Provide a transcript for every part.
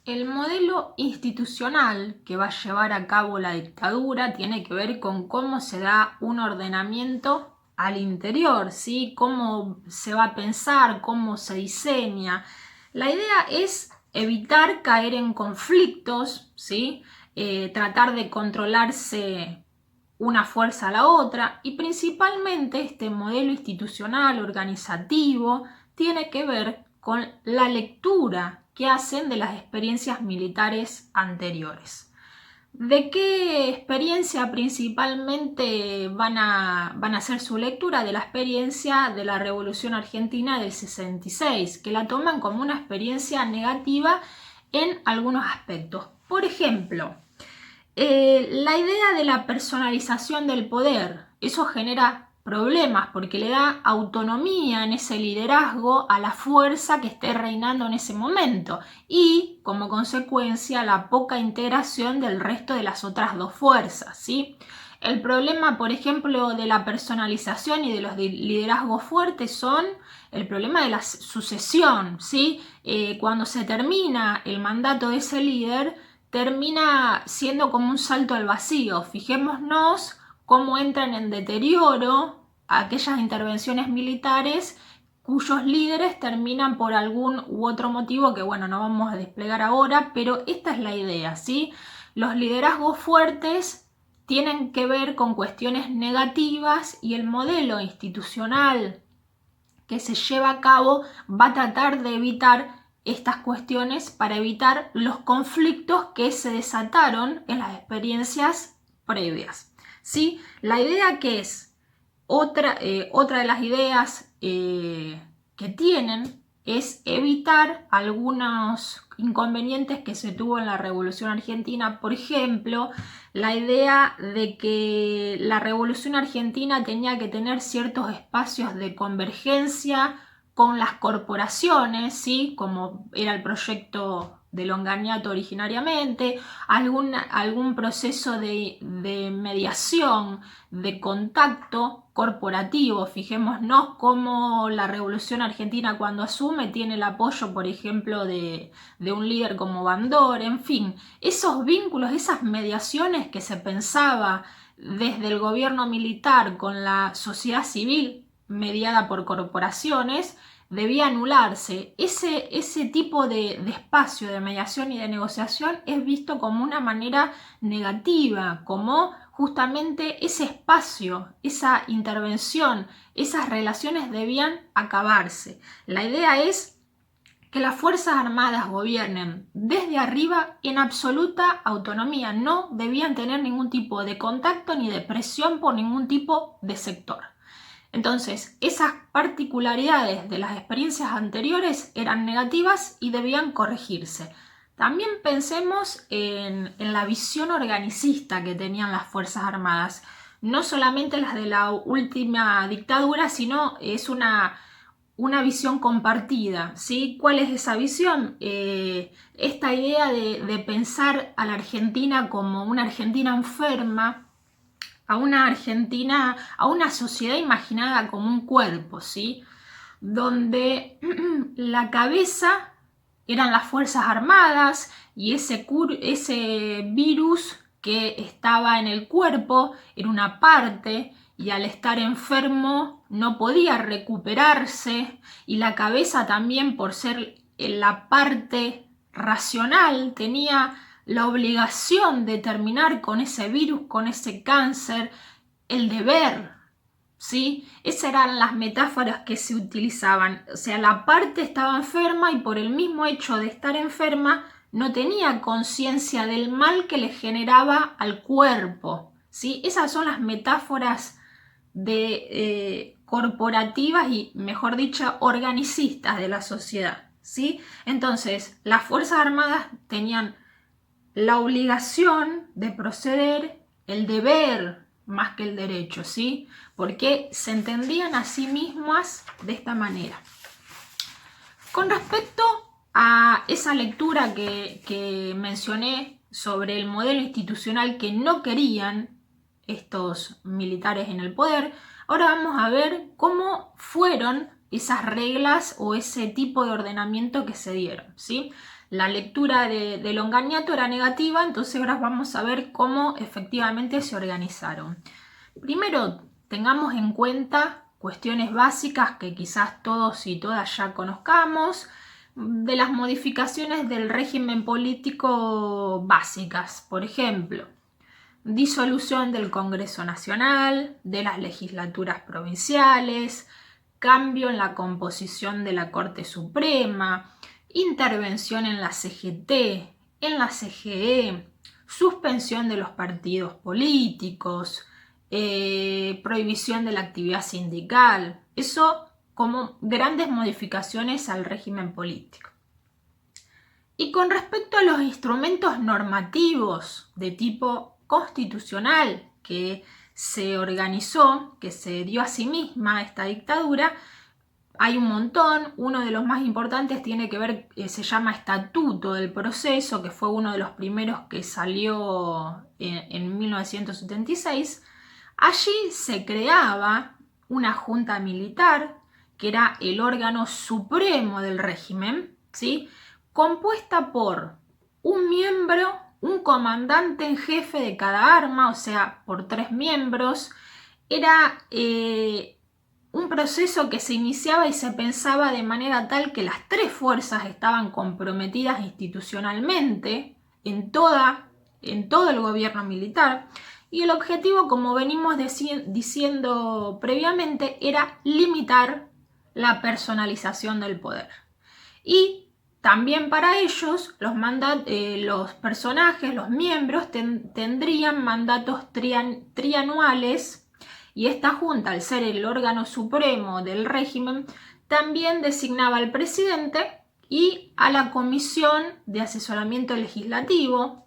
El modelo institucional que va a llevar a cabo la dictadura tiene que ver con cómo se da un ordenamiento al interior, ¿sí? Cómo se va a pensar, cómo se diseña. La idea es evitar caer en conflictos, ¿sí? Tratar de controlarse una fuerza a la otra, y principalmente este modelo institucional organizativo tiene que ver con la lectura que hacen de las experiencias militares anteriores. ¿De qué experiencia principalmente van a hacer su lectura? De la experiencia de la Revolución Argentina del 66, que la toman como una experiencia negativa en algunos aspectos. Por ejemplo, la idea de la personalización del poder, eso genera problemas porque le da autonomía en ese liderazgo a la fuerza que esté reinando en ese momento y, como consecuencia, la poca integración del resto de las otras dos fuerzas, ¿sí? El problema, por ejemplo, de la personalización y de los liderazgos fuertes son el problema de la sucesión, ¿sí? Cuando se termina el mandato de ese líder, termina siendo como un salto al vacío. Fijémonos cómo entran en deterioro aquellas intervenciones militares cuyos líderes terminan por algún u otro motivo que, bueno, no vamos a desplegar ahora, pero esta es la idea, ¿sí? Los liderazgos fuertes tienen que ver con cuestiones negativas y el modelo institucional que se lleva a cabo va a tratar de evitar estas cuestiones para evitar los conflictos que se desataron en las experiencias previas, ¿sí? La idea que es otra de las ideas que tienen es evitar algunos inconvenientes que se tuvo en la Revolución Argentina. Por ejemplo, la idea de que la Revolución Argentina tenía que tener ciertos espacios de convergencia con las corporaciones, ¿sí? Como era el proyecto de Longaniato originariamente, algún proceso de mediación, de contacto corporativo. Fijémonos cómo la Revolución Argentina, cuando asume, tiene el apoyo, por ejemplo, de un líder como Bandor. En fin, esos vínculos, esas mediaciones que se pensaba desde el gobierno militar con la sociedad civil mediada por corporaciones, debía anularse. Ese tipo de espacio de mediación y de negociación es visto como una manera negativa, como justamente ese espacio, esa intervención, esas relaciones debían acabarse. La idea es que las Fuerzas Armadas gobiernen desde arriba en absoluta autonomía, no debían tener ningún tipo de contacto ni de presión por ningún tipo de sector. Entonces, esas particularidades de las experiencias anteriores eran negativas y debían corregirse. También pensemos en la visión organicista que tenían las Fuerzas Armadas, no solamente las de la última dictadura, sino es una visión compartida, ¿sí? ¿Cuál es esa visión? Esta idea de pensar a la Argentina como una Argentina enferma, a una Argentina, a una sociedad imaginada como un cuerpo, ¿sí? Donde la cabeza eran las Fuerzas Armadas y ese virus que estaba en el cuerpo era una parte y al estar enfermo no podía recuperarse, y la cabeza también, por ser la parte racional, tenía la obligación de terminar con ese virus, con ese cáncer, el deber, ¿sí? Esas eran las metáforas que se utilizaban. O sea, la parte estaba enferma y por el mismo hecho de estar enferma no tenía conciencia del mal que le generaba al cuerpo, ¿sí? Esas son las metáforas corporativas y, mejor dicho, organicistas de la sociedad, ¿sí? Entonces, las Fuerzas Armadas tenían la obligación de proceder, el deber más que el derecho, ¿sí? Porque se entendían a sí mismas de esta manera. Con respecto a esa lectura que mencioné sobre el modelo institucional que no querían estos militares en el poder, ahora vamos a ver cómo fueron esas reglas o ese tipo de ordenamiento que se dieron, ¿sí? la lectura de Longaniato era negativa, entonces ahora vamos a ver cómo efectivamente se organizaron. Primero, tengamos en cuenta cuestiones básicas que quizás todos y todas ya conozcamos, de las modificaciones del régimen político básicas. Por ejemplo, disolución del Congreso Nacional, de las legislaturas provinciales, cambio en la composición de la Corte Suprema, intervención en la CGT, en la CGE, suspensión de los partidos políticos, prohibición de la actividad sindical. Eso como grandes modificaciones al régimen político. Y con respecto a los instrumentos normativos de tipo constitucional que se organizó, que se dio a sí misma esta dictadura, hay un montón. Uno de los más importantes tiene que ver, se llama Estatuto del Proceso, que fue uno de los primeros que salió en 1976. Allí se creaba una junta militar, que era el órgano supremo del régimen, ¿sí?, compuesta por un miembro, un comandante en jefe de cada arma, o sea, por 3 miembros. Era un proceso que se iniciaba y se pensaba de manera tal que las 3 fuerzas estaban comprometidas institucionalmente en todo el gobierno militar, y el objetivo, como venimos diciendo previamente, era limitar la personalización del poder. Y también para ellos los personajes, los miembros, tendrían mandatos trianuales, y esta junta, al ser el órgano supremo del régimen, también designaba al presidente y a la Comisión de Asesoramiento Legislativo,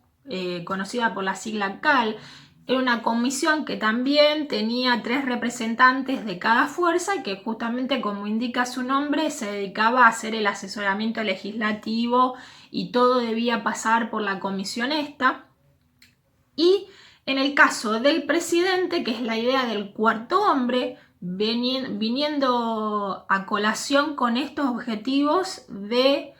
conocida por la sigla CAL. Era una comisión que también tenía 3 representantes de cada fuerza y que justamente, como indica su nombre, se dedicaba a hacer el asesoramiento legislativo, y todo debía pasar por la comisión esta. Y en el caso del presidente, que es la idea del cuarto hombre, viniendo a colación con estos objetivos de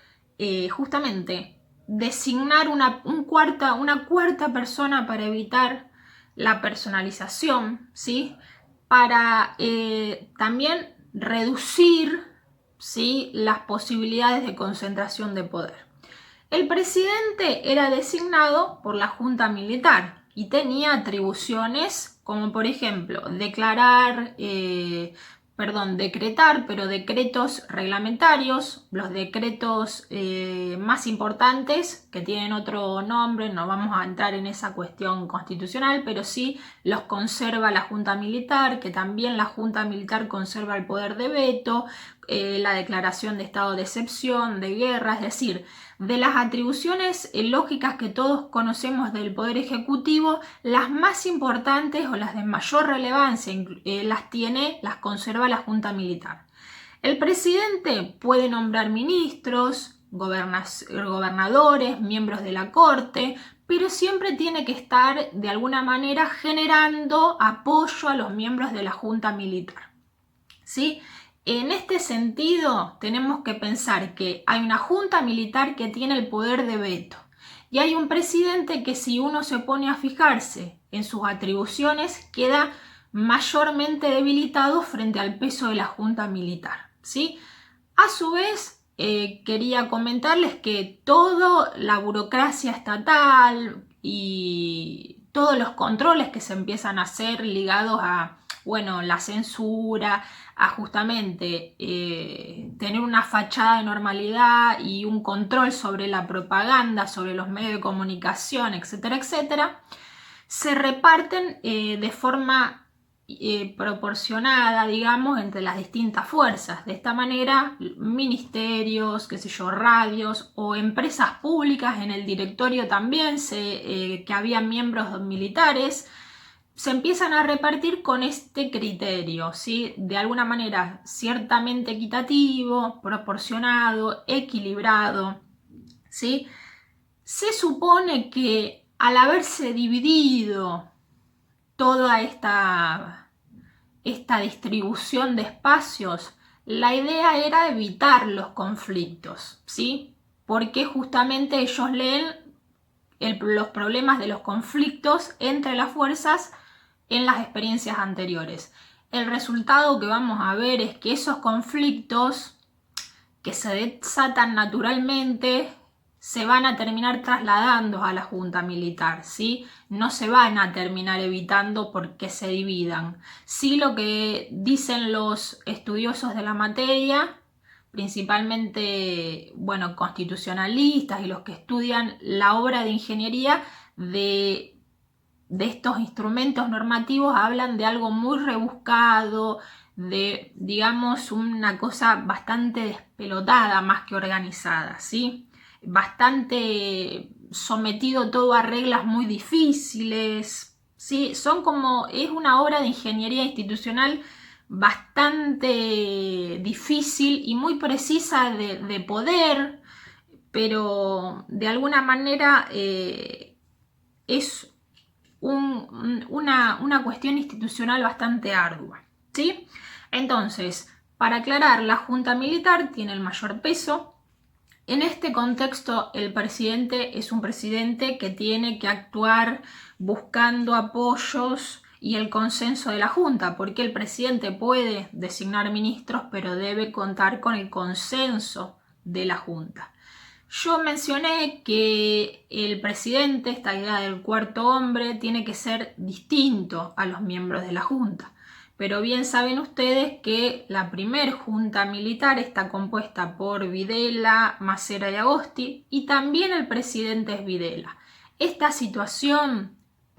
justamente designar una cuarta persona para evitar la personalización, ¿sí?, para también reducir, ¿sí?, las posibilidades de concentración de poder. El presidente era designado por la Junta Militar y tenía atribuciones como, por ejemplo, decretar, pero decretos reglamentarios, los decretos más importantes, que tienen otro nombre, no vamos a entrar en esa cuestión constitucional, pero sí los conserva la Junta Militar, que también la Junta Militar conserva el poder de veto, la declaración de estado de excepción, de guerra, es decir, de las atribuciones lógicas que todos conocemos del Poder Ejecutivo, las más importantes o las de mayor relevancia las conserva la Junta Militar. El presidente puede nombrar ministros, gobernadores, miembros de la Corte, pero siempre tiene que estar de alguna manera generando apoyo a los miembros de la Junta Militar, ¿sí? En este sentido, tenemos que pensar que hay una junta militar que tiene el poder de veto, y hay un presidente que, si uno se pone a fijarse en sus atribuciones, queda mayormente debilitado frente al peso de la junta militar, ¿sí? A su vez, quería comentarles que toda la burocracia estatal y todos los controles que se empiezan a hacer ligados a, bueno, la censura, a justamente tener una fachada de normalidad y un control sobre la propaganda, sobre los medios de comunicación, etcétera, etcétera, se reparten de forma proporcionada, digamos, entre las distintas fuerzas. De esta manera, ministerios, qué sé yo, radios o empresas públicas, en el directorio también que había miembros militares, se empiezan a repartir con este criterio, ¿sí?, de alguna manera ciertamente equitativo, proporcionado, equilibrado, ¿sí? Se supone que, al haberse dividido toda esta distribución de espacios, la idea era evitar los conflictos, ¿sí? porque justamente ellos leen los problemas de los conflictos entre las fuerzas en las experiencias anteriores. El resultado que vamos a ver es que esos conflictos que se desatan naturalmente se van a terminar trasladando a la junta militar, ¿sí? No se van a terminar evitando porque se dividan. Sí, lo que dicen los estudiosos de la materia, principalmente, bueno, constitucionalistas y los que estudian la obra de ingeniería de estos instrumentos normativos, hablan de algo muy rebuscado, de, digamos, una cosa bastante despelotada más que organizada, ¿sí? Bastante sometido todo a reglas muy difíciles, ¿sí? Es una obra de ingeniería institucional bastante difícil y muy precisa de poder, pero de alguna manera es una cuestión institucional bastante ardua, ¿sí? Entonces, para aclarar, la junta militar tiene el mayor peso. En este contexto, el presidente es un presidente que tiene que actuar buscando apoyos y el consenso de la junta, porque el presidente puede designar ministros, pero debe contar con el consenso de la junta. Yo mencioné que el presidente, esta idea del cuarto hombre, tiene que ser distinto a los miembros de la junta. Pero bien saben ustedes que la primer junta militar está compuesta por Videla, Macera y Agosti, y también el presidente es Videla. Esta situación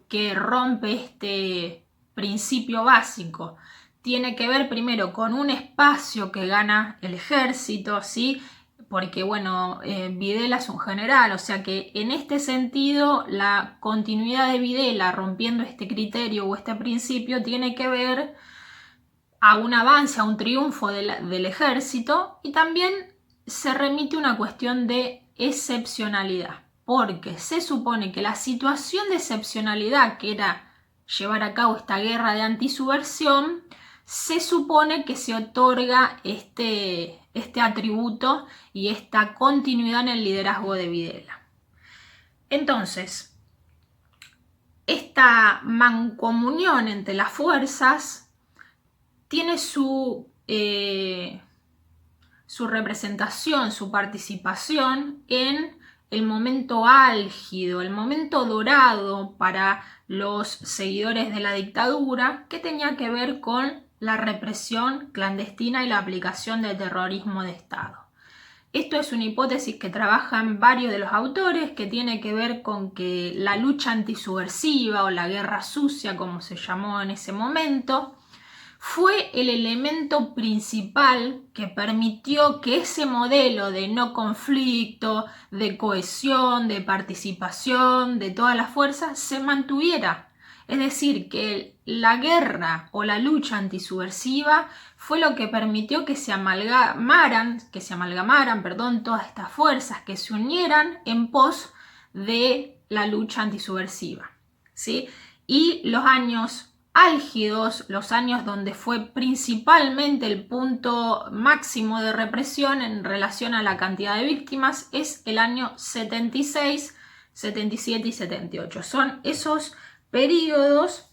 que rompe este principio básico tiene que ver primero con un espacio que gana el ejército, ¿sí? Porque, bueno, Videla es un general, o sea que en este sentido la continuidad de Videla rompiendo este criterio o este principio tiene que ver a un avance, a un triunfo del ejército, y también se remite a una cuestión de excepcionalidad, porque se supone que la situación de excepcionalidad que era llevar a cabo esta guerra de antisubversión, se supone que se otorga este atributo y esta continuidad en el liderazgo de Videla. Entonces, esta mancomunión entre las fuerzas tiene su representación, su participación en el momento álgido, el momento dorado para los seguidores de la dictadura, que tenía que ver con la represión clandestina y la aplicación del terrorismo de Estado. Esto es una hipótesis que trabajan varios de los autores, que tiene que ver con que la lucha antisubversiva o la guerra sucia, como se llamó en ese momento, fue el elemento principal que permitió que ese modelo de no conflicto, de cohesión, de participación de todas las fuerzas se mantuviera. Es decir, que la guerra o la lucha antisubversiva fue lo que permitió que se amalgamaran, todas estas fuerzas, que se unieran en pos de la lucha antisubversiva, ¿sí? Y los años álgidos, los años donde fue principalmente el punto máximo de represión en relación a la cantidad de víctimas, es el año 76, 77 y 78. Son esos periodos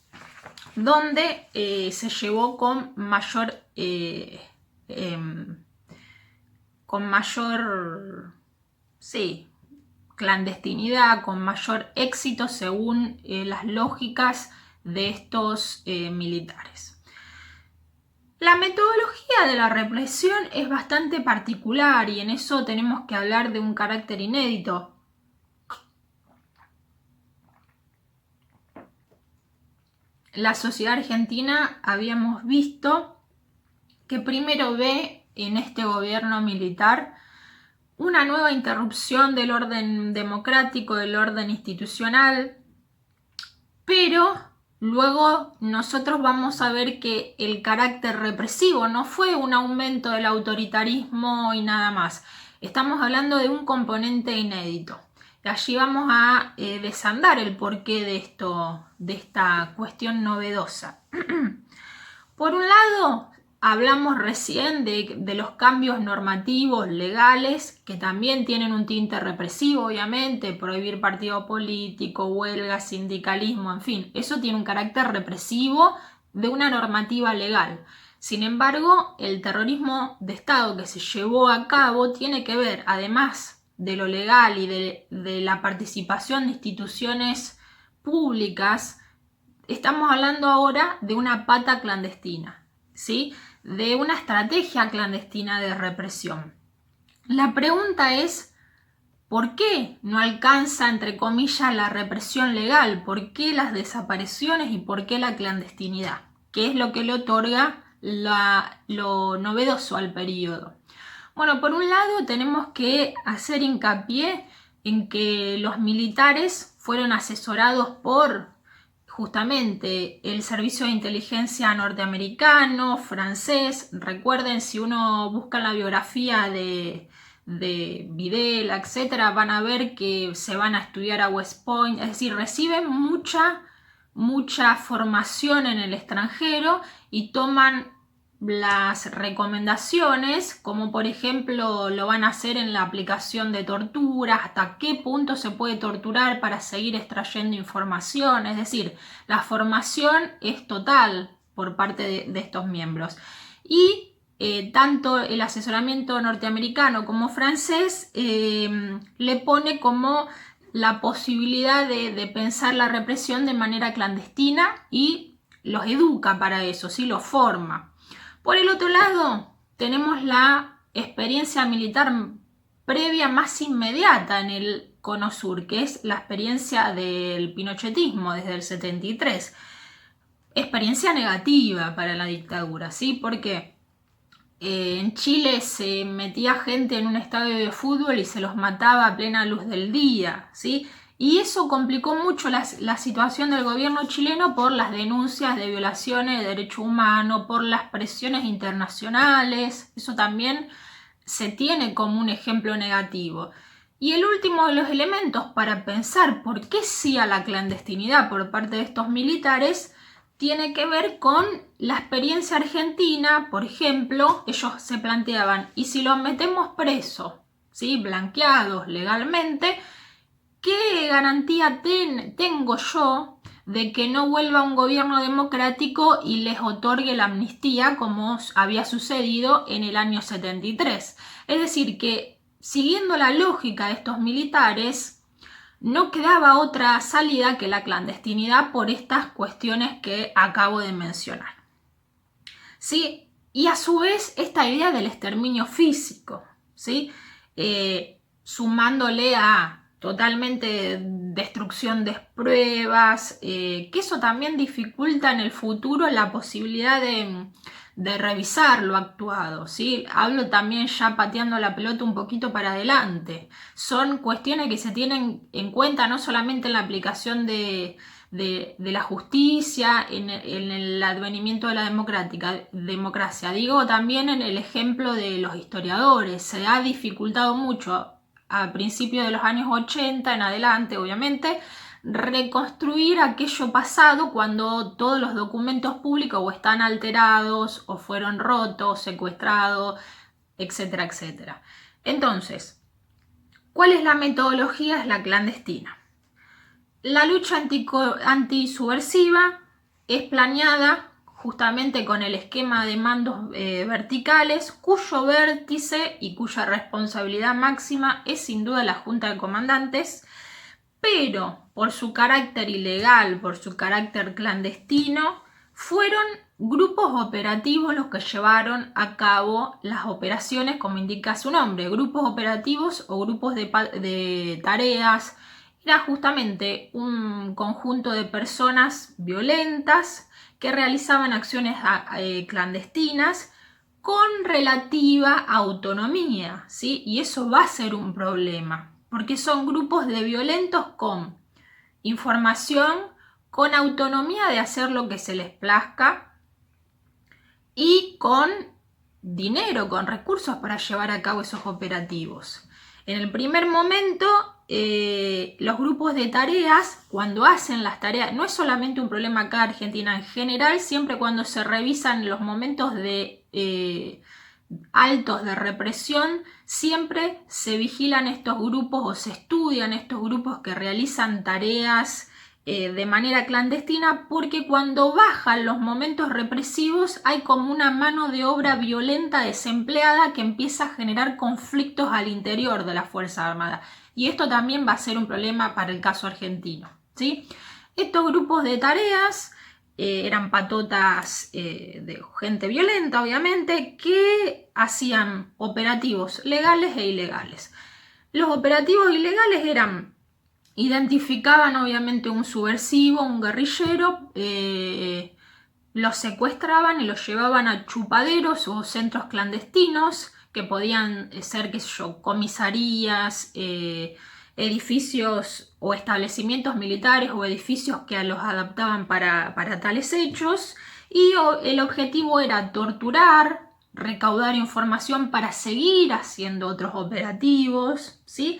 donde se llevó con mayor clandestinidad, con mayor éxito según las lógicas de estos militares. La metodología de la represión es bastante particular y en eso tenemos que hablar de un carácter inédito. La sociedad argentina habíamos visto que primero ve en este gobierno militar una nueva interrupción del orden democrático, del orden institucional, pero luego nosotros vamos a ver que el carácter represivo no fue un aumento del autoritarismo y nada más. Estamos hablando de un componente inédito. Y allí vamos a desandar el porqué de esta cuestión novedosa. Por un lado, Hablamos recién de los cambios normativos, legales, que también tienen un tinte represivo, obviamente, prohibir partido político, huelga, sindicalismo, en fin, eso tiene un carácter represivo de una normativa legal. Sin embargo, el terrorismo de Estado que se llevó a cabo tiene que ver, además de lo legal y de la participación de instituciones públicas, estamos hablando ahora de una pata clandestina, ¿sí? De una estrategia clandestina de represión. La pregunta es, ¿por qué no alcanza, entre comillas, la represión legal? ¿Por qué las desapariciones y por qué la clandestinidad? ¿Qué es lo que le otorga lo novedoso al periodo? Bueno, por un lado tenemos que hacer hincapié en que los militares fueron asesorados por justamente el servicio de inteligencia norteamericano, francés. Recuerden, si uno busca la biografía de Videla, etcétera, van a ver que se van a estudiar a West Point, es decir, reciben mucha formación en el extranjero y toman las recomendaciones, como por ejemplo lo van a hacer en la aplicación de tortura, hasta qué punto se puede torturar para seguir extrayendo información, es decir, la formación es total por parte de estos miembros. Y tanto el asesoramiento norteamericano como francés le pone como la posibilidad de pensar la represión de manera clandestina y los educa para eso, ¿sí? Los forma. Por el otro lado, tenemos la experiencia militar previa más inmediata en el Cono Sur, que es la experiencia del pinochetismo desde el 73. Experiencia negativa para la dictadura, ¿sí? Porque en Chile se metía gente en un estadio de fútbol y se los mataba a plena luz del día, ¿sí? Y eso complicó mucho la situación del gobierno chileno por las denuncias de violaciones de derechos humanos, por las presiones internacionales. Eso también se tiene como un ejemplo negativo. Y el último de los elementos para pensar por qué sí a la clandestinidad por parte de estos militares tiene que ver con la experiencia argentina. Por ejemplo, ellos se planteaban, ¿y si los metemos presos, ¿sí? Blanqueados legalmente? ¿Qué garantía tengo yo de que no vuelva un gobierno democrático y les otorgue la amnistía como había sucedido en el año 73? Es decir, que siguiendo la lógica de estos militares, no quedaba otra salida que la clandestinidad por estas cuestiones que acabo de mencionar. ¿Sí? Y a su vez esta idea del exterminio físico, ¿sí? Sumándole a totalmente destrucción de pruebas, que eso también dificulta en el futuro la posibilidad de revisar lo actuado, ¿sí? Hablo también ya pateando la pelota un poquito para adelante. Son cuestiones que se tienen en cuenta no solamente en la aplicación de la justicia, en el advenimiento de la democracia, digo también en el ejemplo de los historiadores. Se ha dificultado mucho a principios de los años 80 en adelante, obviamente, reconstruir aquello pasado cuando todos los documentos públicos o están alterados o fueron rotos, secuestrados, etcétera, etcétera. Entonces, ¿cuál es la metodología? Es la clandestina. La lucha antisubversiva es planeada justamente con el esquema de mandos verticales, cuyo vértice y cuya responsabilidad máxima es sin duda la Junta de Comandantes, pero por su carácter ilegal, por su carácter clandestino, fueron grupos operativos los que llevaron a cabo las operaciones, como indica su nombre, grupos operativos o grupos de tareas. Era justamente un conjunto de personas violentas que realizaban acciones clandestinas con relativa autonomía, ¿sí? Y eso va a ser un problema, porque son grupos de violentos con información, con autonomía de hacer lo que se les plazca y con dinero, con recursos para llevar a cabo esos operativos. En el primer momento los grupos de tareas, cuando hacen las tareas, no es solamente un problema acá en Argentina, en general, siempre cuando se revisan los momentos de altos de represión, siempre se vigilan estos grupos o se estudian estos grupos que realizan tareas de manera clandestina, porque cuando bajan los momentos represivos hay como una mano de obra violenta desempleada que empieza a generar conflictos al interior de las Fuerzas Armadas. Y esto también va a ser un problema para el caso argentino, ¿sí? Estos grupos de tareas eran patotas de gente violenta, obviamente, que hacían operativos legales e ilegales. Los operativos ilegales identificaban obviamente un subversivo, un guerrillero, los secuestraban y los llevaban a chupaderos o centros clandestinos que podían ser, qué sé yo, comisarías, edificios o establecimientos militares o edificios que los adaptaban para tales hechos, y el objetivo era torturar, recaudar información para seguir haciendo otros operativos, ¿sí?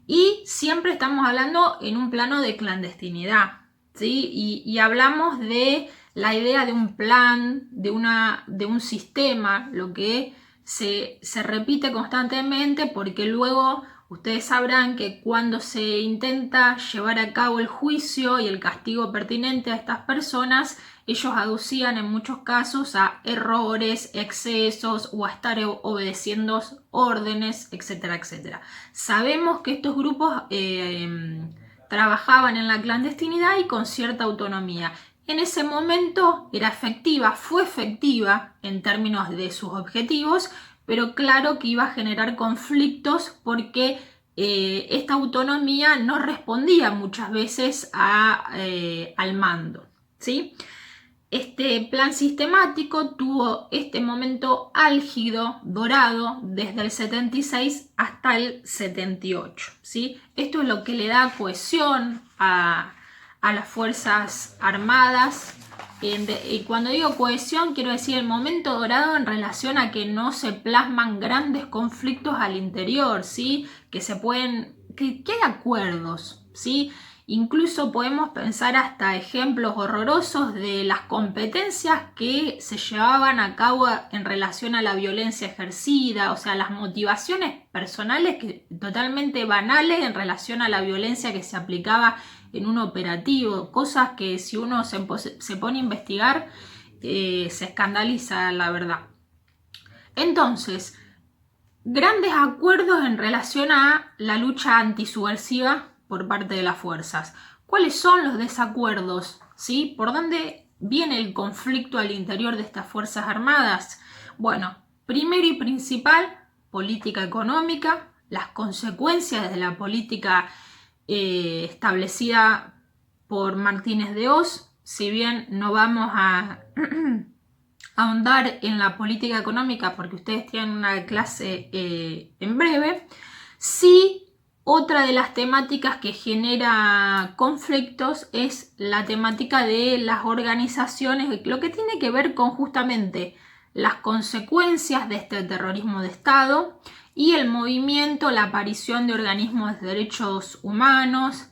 Y siempre estamos hablando en un plano de clandestinidad, ¿sí? Y hablamos de la idea de un plan, de un sistema, lo que se repite constantemente, porque luego ustedes sabrán que cuando se intenta llevar a cabo el juicio y el castigo pertinente a estas personas, ellos aducían en muchos casos a errores, excesos o a estar obedeciendo órdenes, etcétera, etcétera. Sabemos que estos grupos trabajaban en la clandestinidad y con cierta autonomía. En ese momento era efectiva, fue efectiva en términos de sus objetivos, pero claro que iba a generar conflictos porque esta autonomía no respondía muchas veces al mando, ¿sí? Este plan sistemático tuvo este momento álgido, dorado, desde el 76 hasta el 78, ¿sí? Esto es lo que le da cohesión a las Fuerzas Armadas. Y cuando digo cohesión, quiero decir el momento dorado en relación a que no se plasman grandes conflictos al interior, ¿sí? Que hay acuerdos, ¿sí? Incluso podemos pensar hasta ejemplos horrorosos de las competencias que se llevaban a cabo en relación a la violencia ejercida, o sea, las motivaciones personales totalmente banales en relación a la violencia que se aplicaba en un operativo, cosas que si uno se pone a investigar se escandaliza, la verdad. Entonces, grandes acuerdos en relación a la lucha antisubversiva por parte de las fuerzas. ¿Cuáles son los desacuerdos? ¿Sí? ¿Por dónde viene el conflicto al interior de estas Fuerzas Armadas? Bueno, primero y principal, política económica, las consecuencias de la política establecida por Martínez de Hoz. Si bien no vamos a ahondar en la política económica porque ustedes tienen una clase en breve, sí. Otra de las temáticas que genera conflictos es la temática de las organizaciones, lo que tiene que ver con justamente las consecuencias de este terrorismo de Estado y el movimiento, la aparición de organismos de derechos humanos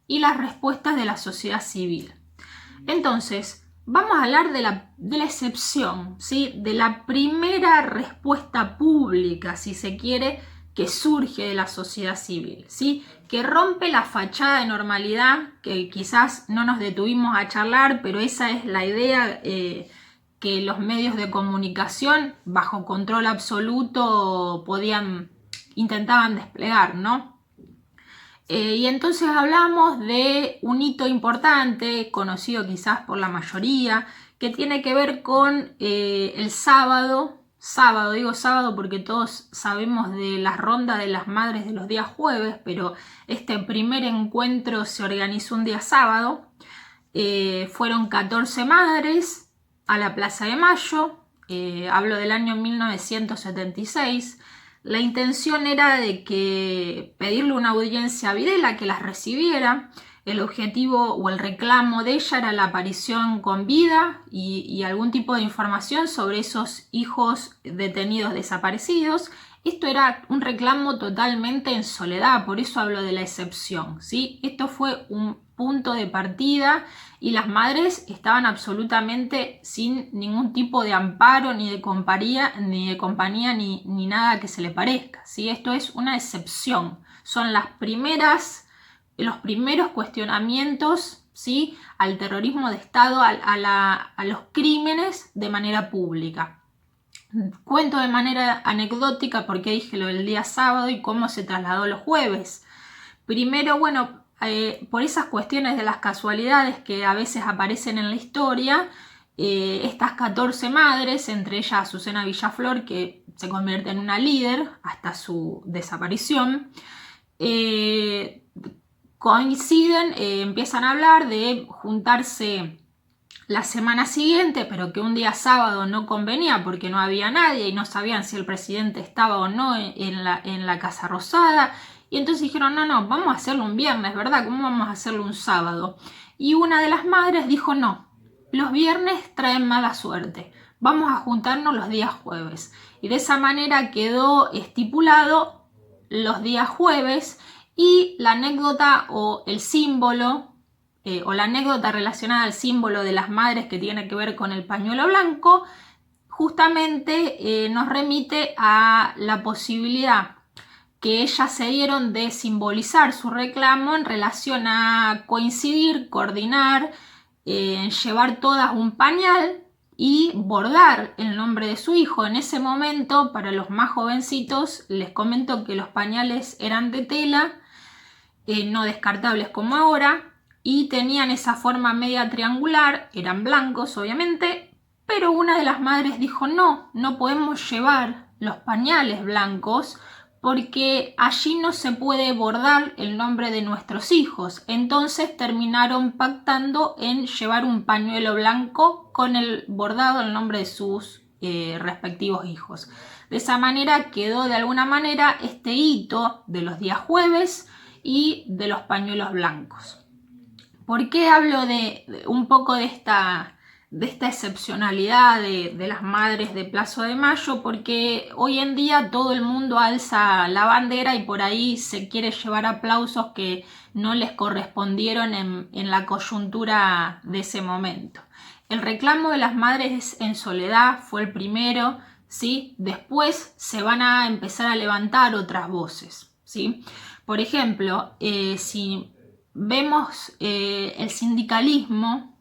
y las respuestas de la sociedad civil. Entonces, vamos a hablar de la excepción, ¿sí? De la primera respuesta pública, si se quiere, que surge de la sociedad civil, ¿sí? Que rompe la fachada de normalidad, que quizás no nos detuvimos a charlar, pero esa es la idea que los medios de comunicación, bajo control absoluto, intentaban desplegar, ¿no? Y entonces hablamos de un hito importante, conocido quizás por la mayoría, que tiene que ver con el sábado, digo sábado porque todos sabemos de las rondas de las madres de los días jueves, pero este primer encuentro se organizó un día sábado. Fueron 14 madres a la Plaza de Mayo, hablo del año 1976. La intención era de pedirle una audiencia a Videla que las recibiera. El objetivo o el reclamo de ella era la aparición con vida y algún tipo de información sobre esos hijos detenidos desaparecidos. esto era un reclamo totalmente en soledad, por eso hablo de la excepción, ¿sí? Esto fue un punto de partida y las madres estaban absolutamente sin ningún tipo de amparo, ni de compañía, ni nada que se le parezca, ¿sí? Esto es una excepción, son los primeros cuestionamientos, ¿sí?, al terrorismo de Estado, a los crímenes de manera pública. Cuento de manera anecdótica porque dije lo del día sábado y cómo se trasladó los jueves. Primero, bueno, por esas cuestiones de las casualidades que a veces aparecen en la historia, estas 14 madres, entre ellas Azucena Villaflor, que se convierte en una líder hasta su desaparición, coinciden, empiezan a hablar de juntarse la semana siguiente, pero que un día sábado no convenía porque no había nadie y no sabían si el presidente estaba o no en la Casa Rosada. Y entonces dijeron, no, vamos a hacerlo un viernes, ¿verdad? ¿Cómo vamos a hacerlo un sábado? Y una de las madres dijo, no, los viernes traen mala suerte, vamos a juntarnos los días jueves. Y de esa manera quedó estipulado los días jueves, y la anécdota o el símbolo o la anécdota relacionada al símbolo de las madres, que tiene que ver con el pañuelo blanco, justamente nos remite a la posibilidad que ellas se dieron de simbolizar su reclamo en relación a coincidir, coordinar, llevar todas un pañal y bordar el nombre de su hijo. En ese momento, para los más jovencitos, les comento que los pañales eran de tela, no descartables como ahora, y tenían esa forma media triangular, eran blancos obviamente, pero una de las madres dijo, no podemos llevar los pañales blancos porque allí no se puede bordar el nombre de nuestros hijos. Entonces terminaron pactando en llevar un pañuelo blanco con el bordado el nombre de sus respectivos hijos. De esa manera quedó de alguna manera este hito de los días jueves y de los pañuelos blancos. ¿Por qué hablo de un poco de esta excepcionalidad de las madres de Plaza de Mayo? Porque hoy en día todo el mundo alza la bandera y por ahí se quiere llevar aplausos que no les correspondieron en la coyuntura de ese momento. El reclamo de las madres en soledad fue el primero, ¿sí? Después se van a empezar a levantar otras voces, ¿sí? Por ejemplo, si vemos el sindicalismo,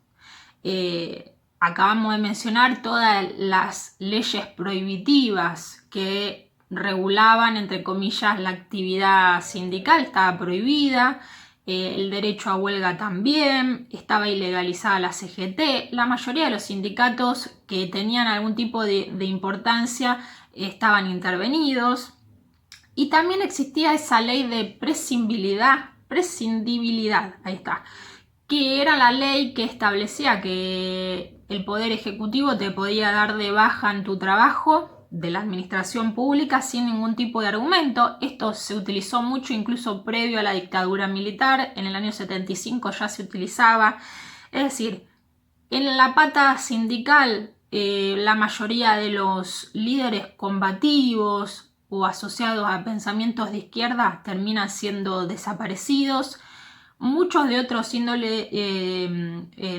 acabamos de mencionar todas las leyes prohibitivas que regulaban, entre comillas, la actividad sindical, estaba prohibida, el derecho a huelga también, estaba ilegalizada la CGT, la mayoría de los sindicatos que tenían algún tipo de importancia estaban intervenidos. Y también existía esa ley de prescindibilidad, ahí está, que era la ley que establecía que el Poder Ejecutivo te podía dar de baja en tu trabajo de la administración pública sin ningún tipo de argumento. Esto se utilizó mucho incluso previo a la dictadura militar, en el año 75 ya se utilizaba. Es decir, en la pata sindical la mayoría de los líderes combativos o asociados a pensamientos de izquierda terminan siendo desaparecidos. Muchos de otros índole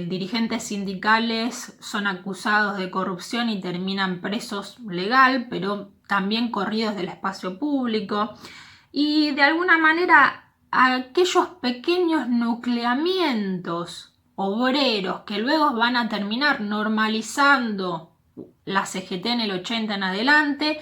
dirigentes sindicales son acusados de corrupción y terminan presos legal, pero también corridos del espacio público. Y de alguna manera aquellos pequeños nucleamientos obreros que luego van a terminar normalizando la CGT en el 80 en adelante,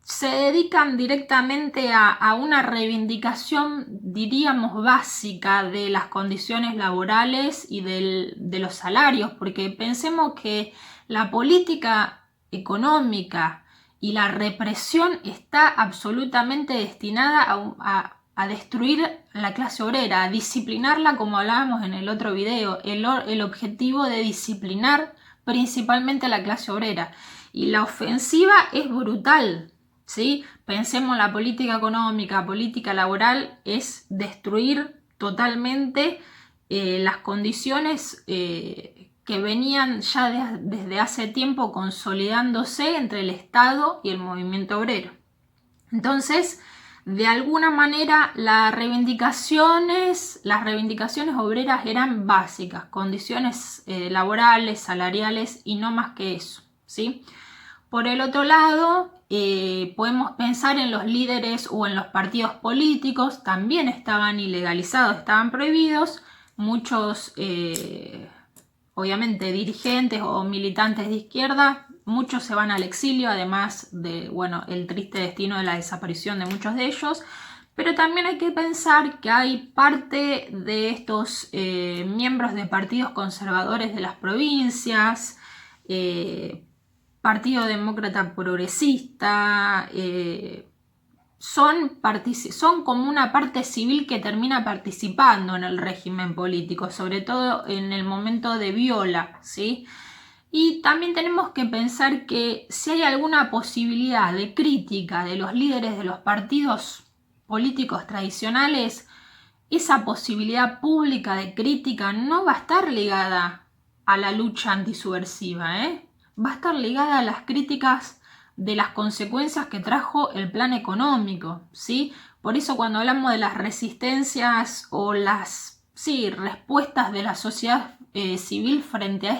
se dedican directamente a una reivindicación, diríamos, básica de las condiciones laborales y de los salarios, porque pensemos que la política económica y la represión está absolutamente destinada a destruir la clase obrera, a disciplinarla, como hablábamos en el otro video, el objetivo de disciplinar principalmente a la clase obrera. Y la ofensiva es brutal, ¿sí? Pensemos, la política económica, política laboral es destruir totalmente las condiciones que venían ya desde hace tiempo consolidándose entre el Estado y el movimiento obrero. Entonces, de alguna manera, las reivindicaciones obreras eran básicas, condiciones laborales, salariales y no más que eso, ¿sí? Por el otro lado, podemos pensar en los líderes o en los partidos políticos, también estaban ilegalizados, estaban prohibidos. Muchos, obviamente, dirigentes o militantes de izquierda, muchos se van al exilio, además de, bueno, el triste destino de la desaparición de muchos de ellos. Pero también hay que pensar que hay parte de estos miembros de partidos conservadores de las provincias, Partido Demócrata Progresista, son como una parte civil que termina participando en el régimen político, sobre todo en el momento de Viola, ¿sí? Y también tenemos que pensar que si hay alguna posibilidad de crítica de los líderes de los partidos políticos tradicionales, esa posibilidad pública de crítica no va a estar ligada a la lucha antisubversiva, va a estar ligada a las críticas de las consecuencias que trajo el plan económico, ¿sí? Por eso cuando hablamos de las resistencias o las respuestas de la sociedad civil frente a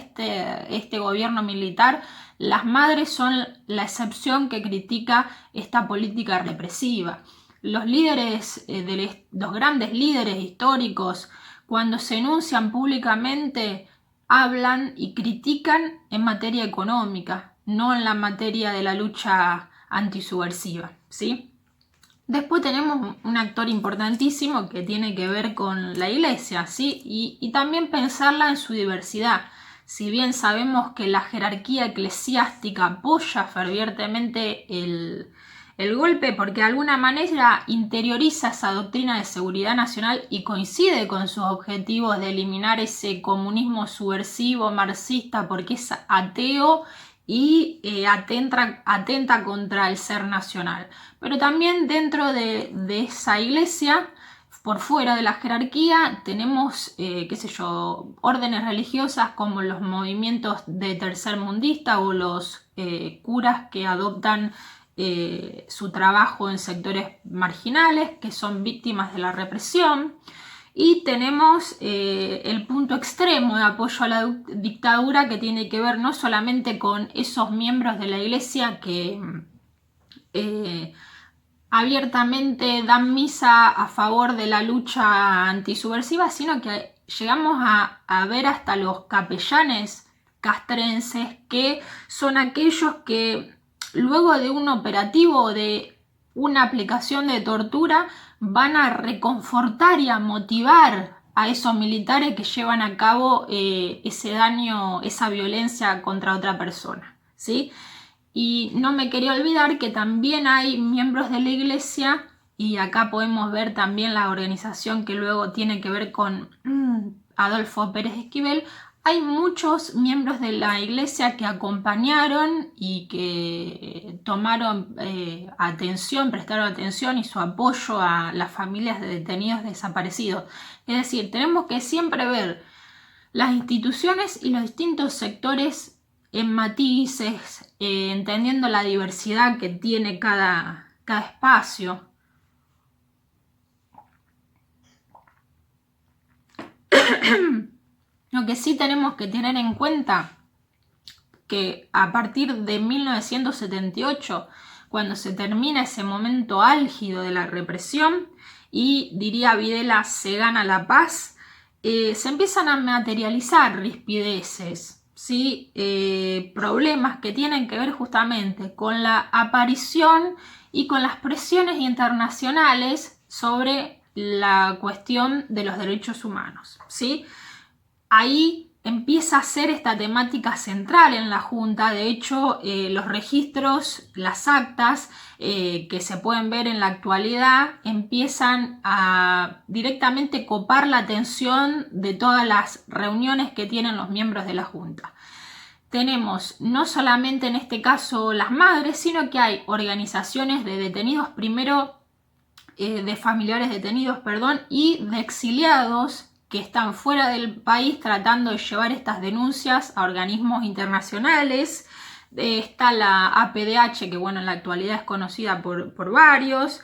este gobierno militar, las madres son la excepción que critica esta política represiva. Los líderes, los grandes líderes históricos, cuando se enuncian públicamente, hablan y critican en materia económica, no en la materia de la lucha antisubversiva, ¿sí? Después tenemos un actor importantísimo que tiene que ver con la iglesia, ¿sí? Y también pensarla en su diversidad. Si bien sabemos que la jerarquía eclesiástica apoya fervientemente el golpe porque de alguna manera interioriza esa doctrina de seguridad nacional y coincide con sus objetivos de eliminar ese comunismo subversivo marxista porque es ateo y atenta contra el ser nacional. Pero también dentro de esa iglesia, por fuera de la jerarquía, tenemos, órdenes religiosas como los movimientos de tercermundista o los curas que adoptan su trabajo en sectores marginales, que son víctimas de la represión. Y tenemos el punto extremo de apoyo a la dictadura, que tiene que ver no solamente con esos miembros de la iglesia que abiertamente dan misa a favor de la lucha antisubversiva, sino que llegamos a ver hasta los capellanes castrenses, que son aquellos que luego de un operativo o de una aplicación de tortura van a reconfortar y a motivar a esos militares que llevan a cabo ese daño, esa violencia contra otra persona, ¿sí? Y no me quería olvidar que también hay miembros de la iglesia, y acá podemos ver también la organización que luego tiene que ver con Adolfo Pérez Esquivel. Hay muchos miembros de la iglesia que acompañaron y que tomaron prestaron atención y su apoyo a las familias de detenidos desaparecidos. Es decir, tenemos que siempre ver las instituciones y los distintos sectores en matices, entendiendo la diversidad que tiene cada espacio. Lo que sí tenemos que tener en cuenta que a partir de 1978, cuando se termina ese momento álgido de la represión y, diría Videla, se gana la paz, se empiezan a materializar rispideces, ¿sí? Problemas que tienen que ver justamente con la aparición y con las presiones internacionales sobre la cuestión de los derechos humanos, ¿sí? Ahí empieza a ser esta temática central en la Junta. De hecho, los registros, las actas que se pueden ver en la actualidad empiezan a directamente copar la atención de todas las reuniones que tienen los miembros de la Junta. Tenemos no solamente en este caso las madres, sino que hay organizaciones de detenidos, primero de familiares detenidos, y de exiliados que están fuera del país tratando de llevar estas denuncias a organismos internacionales. está la APDH, que bueno, en la actualidad es conocida por varios,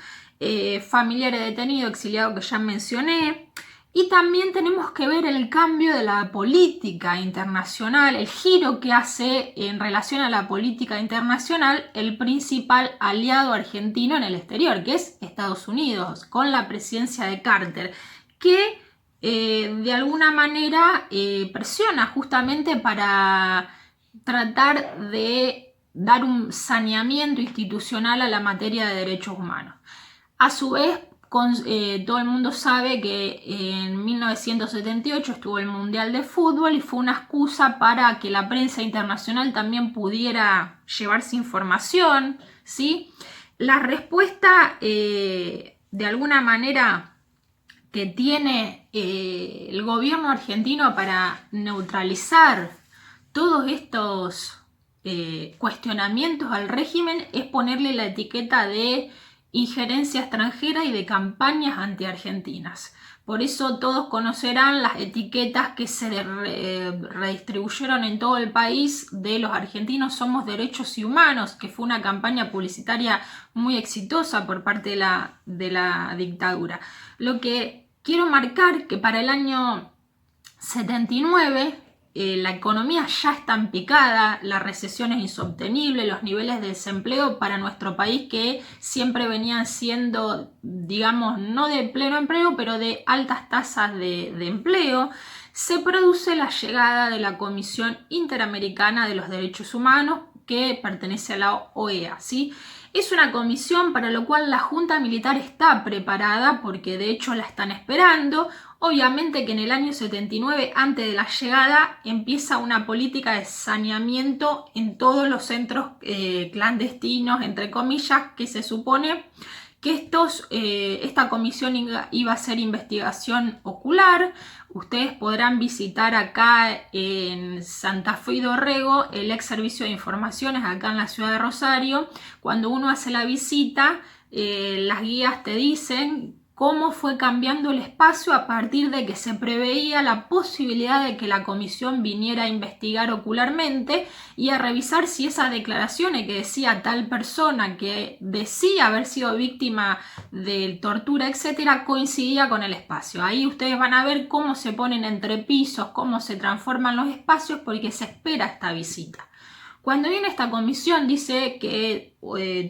familiares detenidos, exiliados que ya mencioné. Y también tenemos que ver el cambio de la política internacional, el giro que hace en relación a la política internacional el principal aliado argentino en el exterior, que es Estados Unidos, con la presidencia de Carter, que de alguna manera presiona justamente para tratar de dar un saneamiento institucional a la materia de derechos humanos. A su vez, todo el mundo sabe que en 1978 estuvo el Mundial de Fútbol y fue una excusa para que la prensa internacional también pudiera llevarse información, ¿sí? La respuesta, de alguna manera, que tiene el gobierno argentino para neutralizar todos estos cuestionamientos al régimen es ponerle la etiqueta de injerencia extranjera y de campañas anti-argentinas. Por eso todos conocerán las etiquetas que se redistribuyeron en todo el país de los argentinos somos derechos y humanos, que fue una campaña publicitaria muy exitosa por parte de la dictadura. Lo que quiero marcar que para el año 79 la economía ya está en picada, la recesión es insostenible, los niveles de desempleo para nuestro país que siempre venían siendo, digamos, no de pleno empleo, pero de altas tasas de empleo, se produce la llegada de la Comisión Interamericana de los Derechos Humanos, que pertenece a la OEA, ¿sí? Es una comisión para lo cual la Junta Militar está preparada porque de hecho la están esperando. Obviamente que en el año 79, antes de la llegada, empieza una política de saneamiento en todos los centros clandestinos, entre comillas, que se supone que esta comisión iba a hacer investigación ocular. Ustedes podrán visitar acá en Santa Fe y Dorrego el ex servicio de informaciones acá en la ciudad de Rosario. Cuando uno hace la visita, las guías te dicen cómo fue cambiando el espacio a partir de que se preveía la posibilidad de que la comisión viniera a investigar ocularmente y a revisar si esas declaraciones que decía tal persona que decía haber sido víctima de tortura, etcétera, coincidía con el espacio. Ahí ustedes van a ver cómo se ponen entre pisos, cómo se transforman los espacios porque se espera esta visita. Cuando viene esta comisión dice que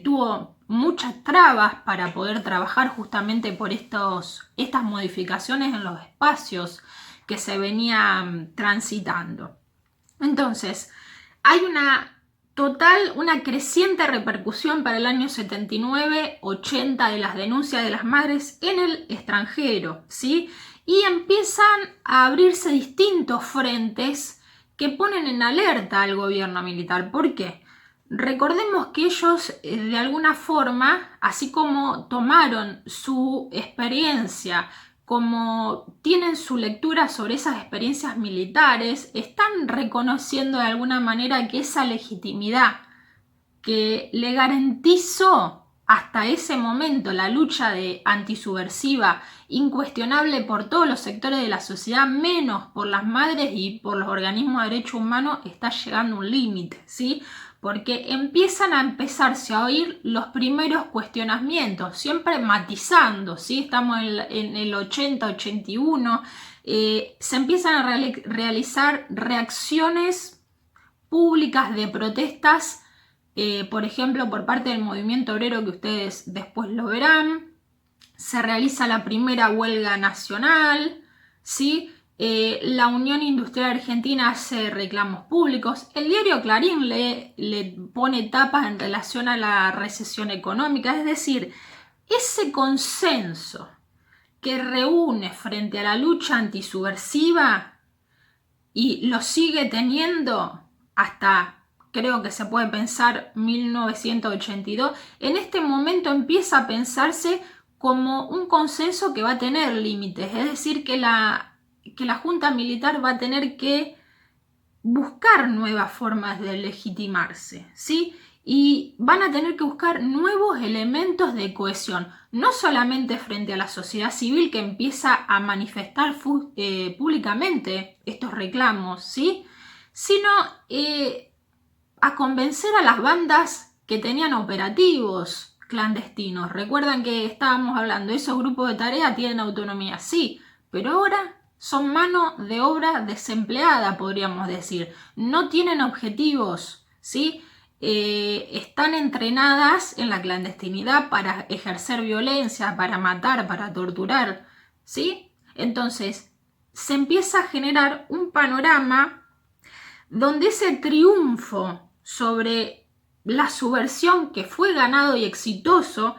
tuvo muchas trabas para poder trabajar justamente por estas modificaciones en los espacios que se venían transitando. Entonces, hay una creciente repercusión para el año 79-80 de las denuncias de las madres en el extranjero, ¿sí? Y empiezan a abrirse distintos frentes que ponen en alerta al gobierno militar. ¿Por qué? Recordemos que ellos de alguna forma, así como tomaron su experiencia, como tienen su lectura sobre esas experiencias militares, están reconociendo de alguna manera que esa legitimidad que le garantizó hasta ese momento la lucha de antisubversiva incuestionable por todos los sectores de la sociedad, menos por las madres y por los organismos de derechos humanos, está llegando a un límite, ¿sí? Porque empiezan a empezarse a oír los primeros cuestionamientos, siempre matizando, ¿sí? Estamos en el 80-81, se empiezan a realizar reacciones públicas de protestas, por ejemplo, por parte del movimiento obrero, que ustedes después lo verán. Se realiza la primera huelga nacional, ¿sí? La Unión Industrial Argentina hace reclamos públicos. El diario Clarín le pone tapas en relación a la recesión económica. Es decir, ese consenso que reúne frente a la lucha antisubversiva y lo sigue teniendo hasta, creo que se puede pensar, 1982, en este momento empieza a pensarse como un consenso que va a tener límites, es decir, que la Junta Militar va a tener que buscar nuevas formas de legitimarse, ¿sí? Y van a tener que buscar nuevos elementos de cohesión, no solamente frente a la sociedad civil que empieza a manifestar públicamente estos reclamos, ¿sí? Sino a convencer a las bandas que tenían operativos clandestinos. Recuerdan que estábamos hablando, esos grupos de tarea tienen autonomía, sí, pero ahora son mano de obra desempleada, podríamos decir. No tienen objetivos, ¿sí? Están entrenadas en la clandestinidad para ejercer violencia, para matar, para torturar, ¿sí? Entonces, se empieza a generar un panorama donde ese triunfo sobre la subversión que fue ganado y exitoso,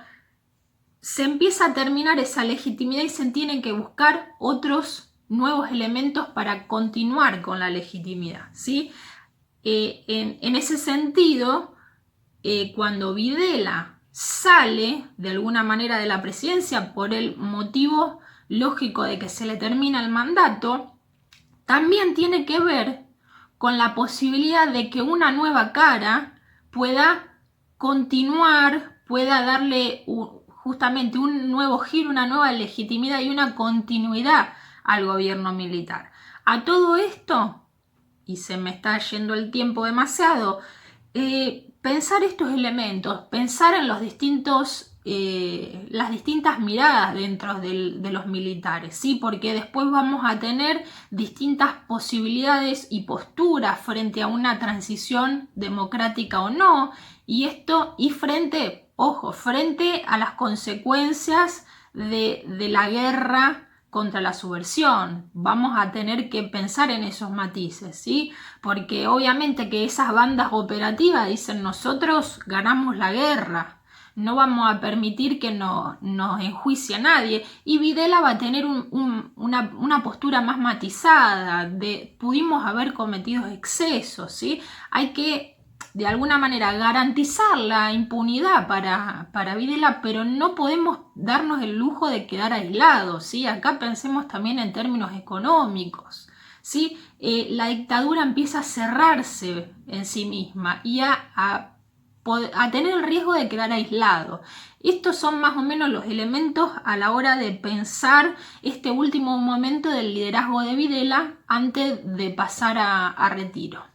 se empieza a terminar esa legitimidad y se tienen que buscar otros nuevos elementos para continuar con la legitimidad, ¿sí? En ese sentido, cuando Videla sale de alguna manera de la presidencia por el motivo lógico de que se le termina el mandato, también tiene que ver con la posibilidad de que una nueva cara pueda continuar, pueda darle justamente un nuevo giro, una nueva legitimidad y una continuidad al gobierno militar. A todo esto, y se me está yendo el tiempo demasiado, pensar estos elementos, pensar en los las distintas miradas dentro de los militares, ¿sí? Porque después vamos a tener distintas posibilidades y posturas frente a una transición democrática o no, y frente a las consecuencias de la guerra contra la subversión. Vamos a tener que pensar en esos matices, ¿sí? Porque obviamente que esas bandas operativas dicen: nosotros ganamos la guerra, no vamos a permitir que nos enjuicie a nadie. Y Videla va a tener una postura más matizada, pudimos haber cometido excesos, ¿sí? Hay que de alguna manera garantizar la impunidad para Videla, pero no podemos darnos el lujo de quedar aislados, ¿sí? Acá pensemos también en términos económicos, ¿sí? La dictadura empieza a cerrarse en sí misma y a tener el riesgo de quedar aislado. Estos son más o menos los elementos a la hora de pensar este último momento del liderazgo de Videla antes de pasar a retiro.